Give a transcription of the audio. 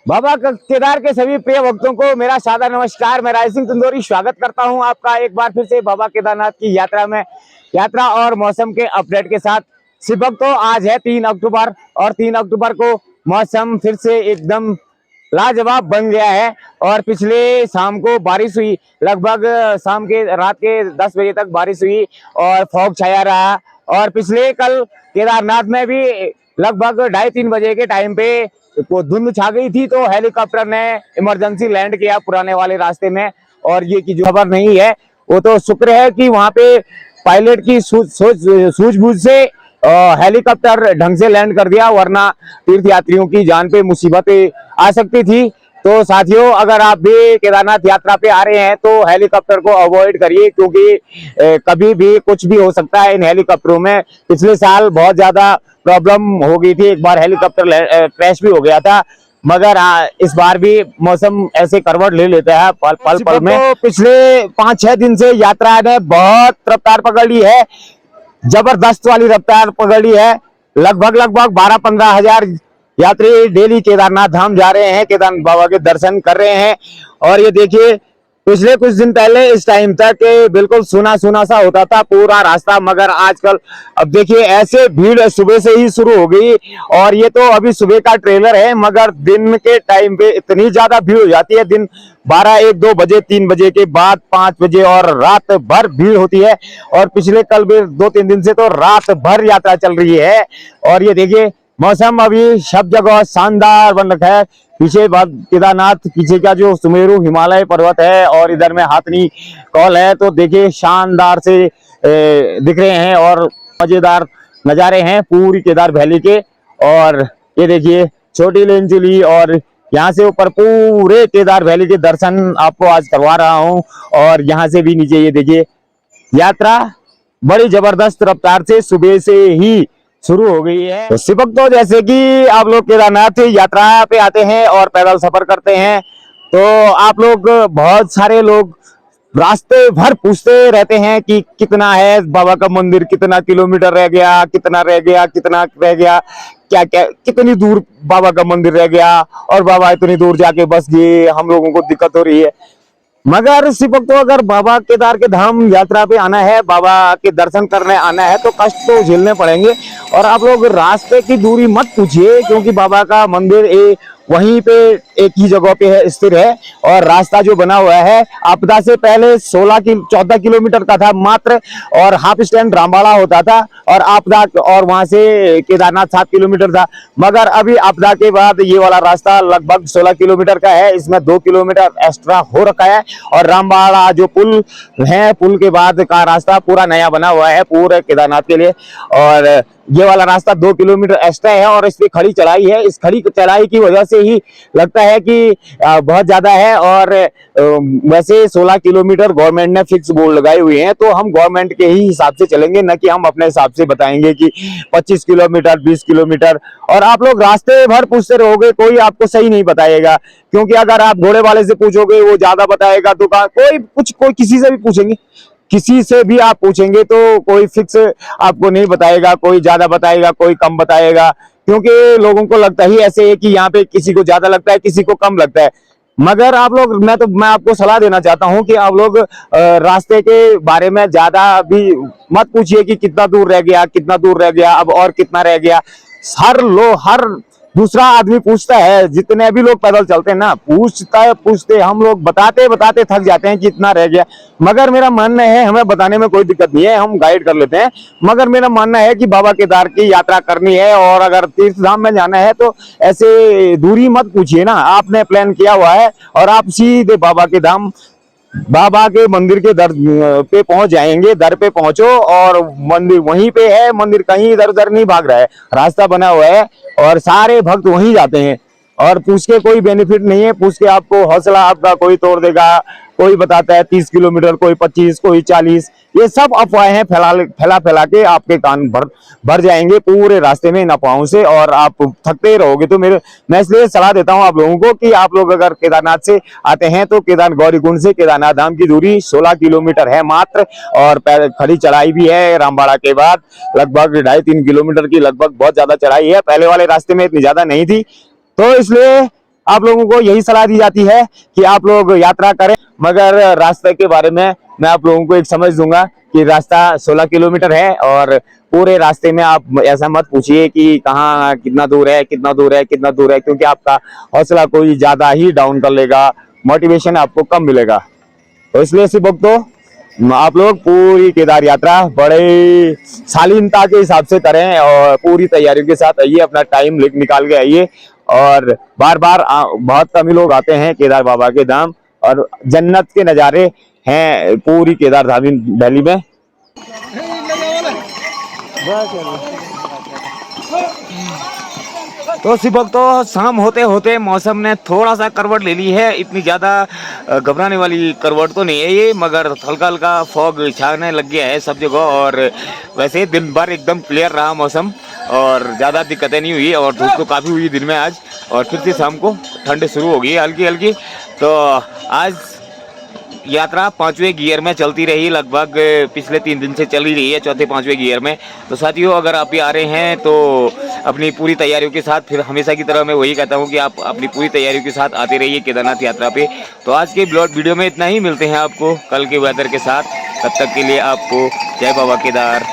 बाबा केदार के सभी प्रिय भक्तों को मेरा सादर नमस्कार। मैं राय सिंह तंदूरी स्वागत करता हूं आपका एक बार फिर से बाबा केदारनाथ की यात्रा और मौसम के अपडेट के साथ। शिव भक्तों, आज है 3 अक्टूबर और 3 अक्टूबर को मौसम फिर से एकदम लाजवाब बन गया है। और पिछले शाम को बारिश हुई, लगभग शाम के रात के 10 बजे तक बारिश हुई और फॉग छाया रहा। और पिछले कल केदारनाथ में भी लगभग 2:30-3 बजे के टाइम पे वो धुंध छा गई थी, तो हेलीकॉप्टर ने इमरजेंसी लैंड किया पुराने वाले रास्ते में। और ये की जो खबर नहीं है वो तो शुक्र है कि वहां पे पायलट की सूझबूझ से हेलीकॉप्टर ढंग से लैंड कर दिया, वरना तीर्थ यात्रियों की जान पे मुसीबतें आ सकती थी। तो साथियों, अगर आप भी केदारनाथ यात्रा पे आ रहे हैं तो हेलीकॉप्टर को अवॉइड करिए, क्योंकि कभी भी कुछ भी हो सकता है इन हेलीकॉप्टरों में। पिछले साल बहुत ज्यादा प्रॉब्लम हो गई थी, एक बार हेलीकॉप्टर क्रैश भी हो गया था। मगर इस बार भी मौसम ऐसे करवट ले लेता है पल पल में। तो पिछले 5-6 दिन से यात्रा ने बहुत रफ्तार पकड़ ली है, जबरदस्त वाली रफ्तार पकड़ ली है। लगभग 12-15 हजार यात्री डेली केदारनाथ धाम जा रहे हैं, केदारनाथ बाबा के दर्शन कर रहे हैं। और ये देखिए, पिछले कुछ दिन पहले इस टाइम तक बिल्कुल सुना सुना सा होता था पूरा रास्ता, मगर आजकल अब देखिए ऐसे भीड़ सुबह से ही शुरू हो गई। और ये तो अभी सुबह का ट्रेलर है, मगर दिन के टाइम पे इतनी ज्यादा भीड़ हो जाती है। दिन 12-1-2 बजे, 3 बजे के बाद 5 बजे और रात भर भीड़ होती है। और पिछले कल भी 2-3 दिन से तो रात भर यात्रा चल रही है। और ये देखिए, मौसम अभी सब जगह शानदार बन रखा है। पीछे केदारनाथ, पीछे का जो सुमेरु हिमालय पर्वत है और इधर में हाथनी कॉल है, तो देखिए शानदार से दिख रहे हैं और मजेदार नजारे हैं पूरी केदार वैली के। और ये देखिए छोटी लेंचुली, और यहाँ से ऊपर पूरे केदार वैली के दर्शन आपको आज करवा रहा हूँ। और यहाँ से भी नीचे ये देखिए, यात्रा बड़ी जबरदस्त रफ्तार से सुबह से ही शुरू हो गई है। तो शिवक, तो जैसे कि आप लोग केदारनाथ यात्रा पे आते हैं और पैदल सफर करते हैं, तो आप लोग, बहुत सारे लोग रास्ते भर पूछते रहते हैं कि कितना है बाबा का मंदिर, कितना किलोमीटर रह गया, कितना रह गया, कितना रह गया, क्या क्या, कितनी दूर बाबा का मंदिर रह गया, और बाबा इतनी दूर जाके बस गए, हम लोगों को दिक्कत हो रही है। मगर शिवक, तो अगर बाबा केदार के धाम यात्रा पे आना है, बाबा के दर्शन करने आना है, तो कष्ट तो झेलने पड़ेंगे। और आप लोग रास्ते की दूरी मत पूछिए, क्योंकि बाबा का मंदिर वहीं पे एक ही जगह पे है, स्थिर है। और रास्ता जो बना हुआ है, आपदा से पहले 14 किलोमीटर का था मात्र, और हाफ स्टैंड रामबाड़ा होता था, और आपदा और वहां से केदारनाथ 7 किलोमीटर था। मगर अभी आपदा के बाद ये वाला रास्ता लगभग 16 किलोमीटर का है, इसमें 2 किलोमीटर एक्स्ट्रा हो रखा है। और रामबाड़ा जो पुल है, पुल के बाद का रास्ता पूरा नया बना हुआ है पूरे केदारनाथ के लिए। और ये वाला रास्ता 2 किलोमीटर एक्स्ट्रा है, और इस पे खड़ी चढ़ाई है। इस खड़ी चढ़ाई की वजह से ही लगता है कि बहुत ज्यादा है। और वैसे 16 किलोमीटर गवर्नमेंट ने फिक्स बोर्ड लगाए हुए हैं, तो हम गवर्नमेंट के ही हिसाब से चलेंगे, न कि हम अपने हिसाब से बताएंगे कि 25 किलोमीटर, 20 किलोमीटर। और आप लोग रास्ते भर पूछते रहोगे, कोई आपको सही नहीं बताएगा, क्योंकि अगर आप घोड़े वाले से पूछोगे वो ज्यादा बताएगा, तो कोई किसी से भी पूछेंगे, किसी से भी आप पूछेंगे तो कोई फिक्स आपको नहीं बताएगा, कोई ज्यादा बताएगा, कोई कम बताएगा। क्योंकि लोगों को लगता ही ऐसे है कि यहाँ पे किसी को ज्यादा लगता है, किसी को कम लगता है। मगर आप लोग, मैं आपको सलाह देना चाहता हूँ कि आप लोग रास्ते के बारे में ज्यादा भी मत पूछिए कि कितना दूर रह गया, कितना दूर रह गया, अब और कितना रह गया। हर दूसरा आदमी पूछता है, जितने भी लोग पैदल चलते हैं ना, पूछते हम लोग बताते बताते थक जाते हैं कि इतना रह गया। मगर मेरा मानना है, हमें बताने में कोई दिक्कत नहीं है, हम गाइड कर लेते हैं। मगर मेरा मानना है कि बाबा केदार की यात्रा करनी है और अगर तीर्थ धाम में जाना है, तो ऐसे दूरी मत पूछिए ना। आपने प्लान किया हुआ है और आप सीधे बाबा के धाम, बाबा के मंदिर के दर पे पहुंच जाएंगे। दर पे पहुंचो और मंदिर वहीं पे है, मंदिर कहीं इधर उधर नहीं भाग रहा है, रास्ता बना हुआ है और सारे भक्त वहीं जाते हैं। और पूछ के कोई बेनिफिट नहीं है, पूछ के आपको हौसला आपका कोई तोड़ देगा। कोई बताता है 30 किलोमीटर, कोई 25, कोई 40। ये सब अफवाहें हैं, फैला के आपके कान भर जाएंगे पूरे रास्ते में इन अफवाहों से, और आप थकते रहोगे। तो मैं इसलिए सलाह देता हूं आप लोगों को कि आप लोग अगर केदारनाथ से आते हैं तो गौरीकुंड से केदारनाथ धाम की दूरी 16 किलोमीटर है मात्र, और खड़ी चढ़ाई भी है। रामबाड़ा के बाद लगभग 2.5-3 किलोमीटर की लगभग बहुत ज्यादा चढ़ाई है। पहले वाले रास्ते में इतनी ज्यादा नहीं थी, तो इसलिए आप लोगों को यही सलाह दी जाती है कि आप लोग यात्रा करें, मगर रास्ते के बारे में मैं आप लोगों को एक समझ दूंगा कि रास्ता 16 किलोमीटर है और पूरे रास्ते में आप ऐसा मत पूछिए कि कहाँ कितना दूर है, कितना दूर है, कितना दूर है, क्योंकि आपका हौसला कोई ज्यादा ही डाउन कर लेगा, मोटिवेशन आपको कम मिलेगा। तो इसलिए सिर्फ भक्तों, आप लोग पूरी केदार यात्रा बड़े शालीनता के हिसाब से करें और पूरी तैयारियों के साथ आइए, अपना टाइम निकाल के आइए। और बार बार बहुत कम ही लोग आते हैं केदार बाबा के धाम, और जन्नत के नज़ारे हैं पूरी केदार धाम वैली में। तो शिव भक्तों, शाम होते होते मौसम ने थोड़ा सा करवट ले ली है। इतनी ज़्यादा घबराने वाली करवट तो नहीं है ये, मगर हल्का हल्का फॉग छाने लग गया है सब जगह। और वैसे दिन भर एकदम क्लियर रहा मौसम और ज़्यादा दिक्कतें नहीं हुई, और धूप तो काफ़ी हुई दिन में आज, और फिर से शाम को ठंड शुरू हो गई हल्की हल्की। तो आज यात्रा 5वें गियर में चलती रही, लगभग पिछले 3 दिन से चल ही रही है, चौथे 5वें गियर में। तो साथियों, अगर आप भी आ रहे हैं तो अपनी पूरी तैयारियों के साथ, फिर हमेशा की तरह मैं वही कहता हूँ कि आप अपनी पूरी तैयारियों के साथ आते रहिए केदारनाथ यात्रा पे। तो आज के ब्लॉग वीडियो में इतना ही, मिलते हैं आपको कल के वेदर के साथ। तब तक के लिए आपको जय बाबा केदार।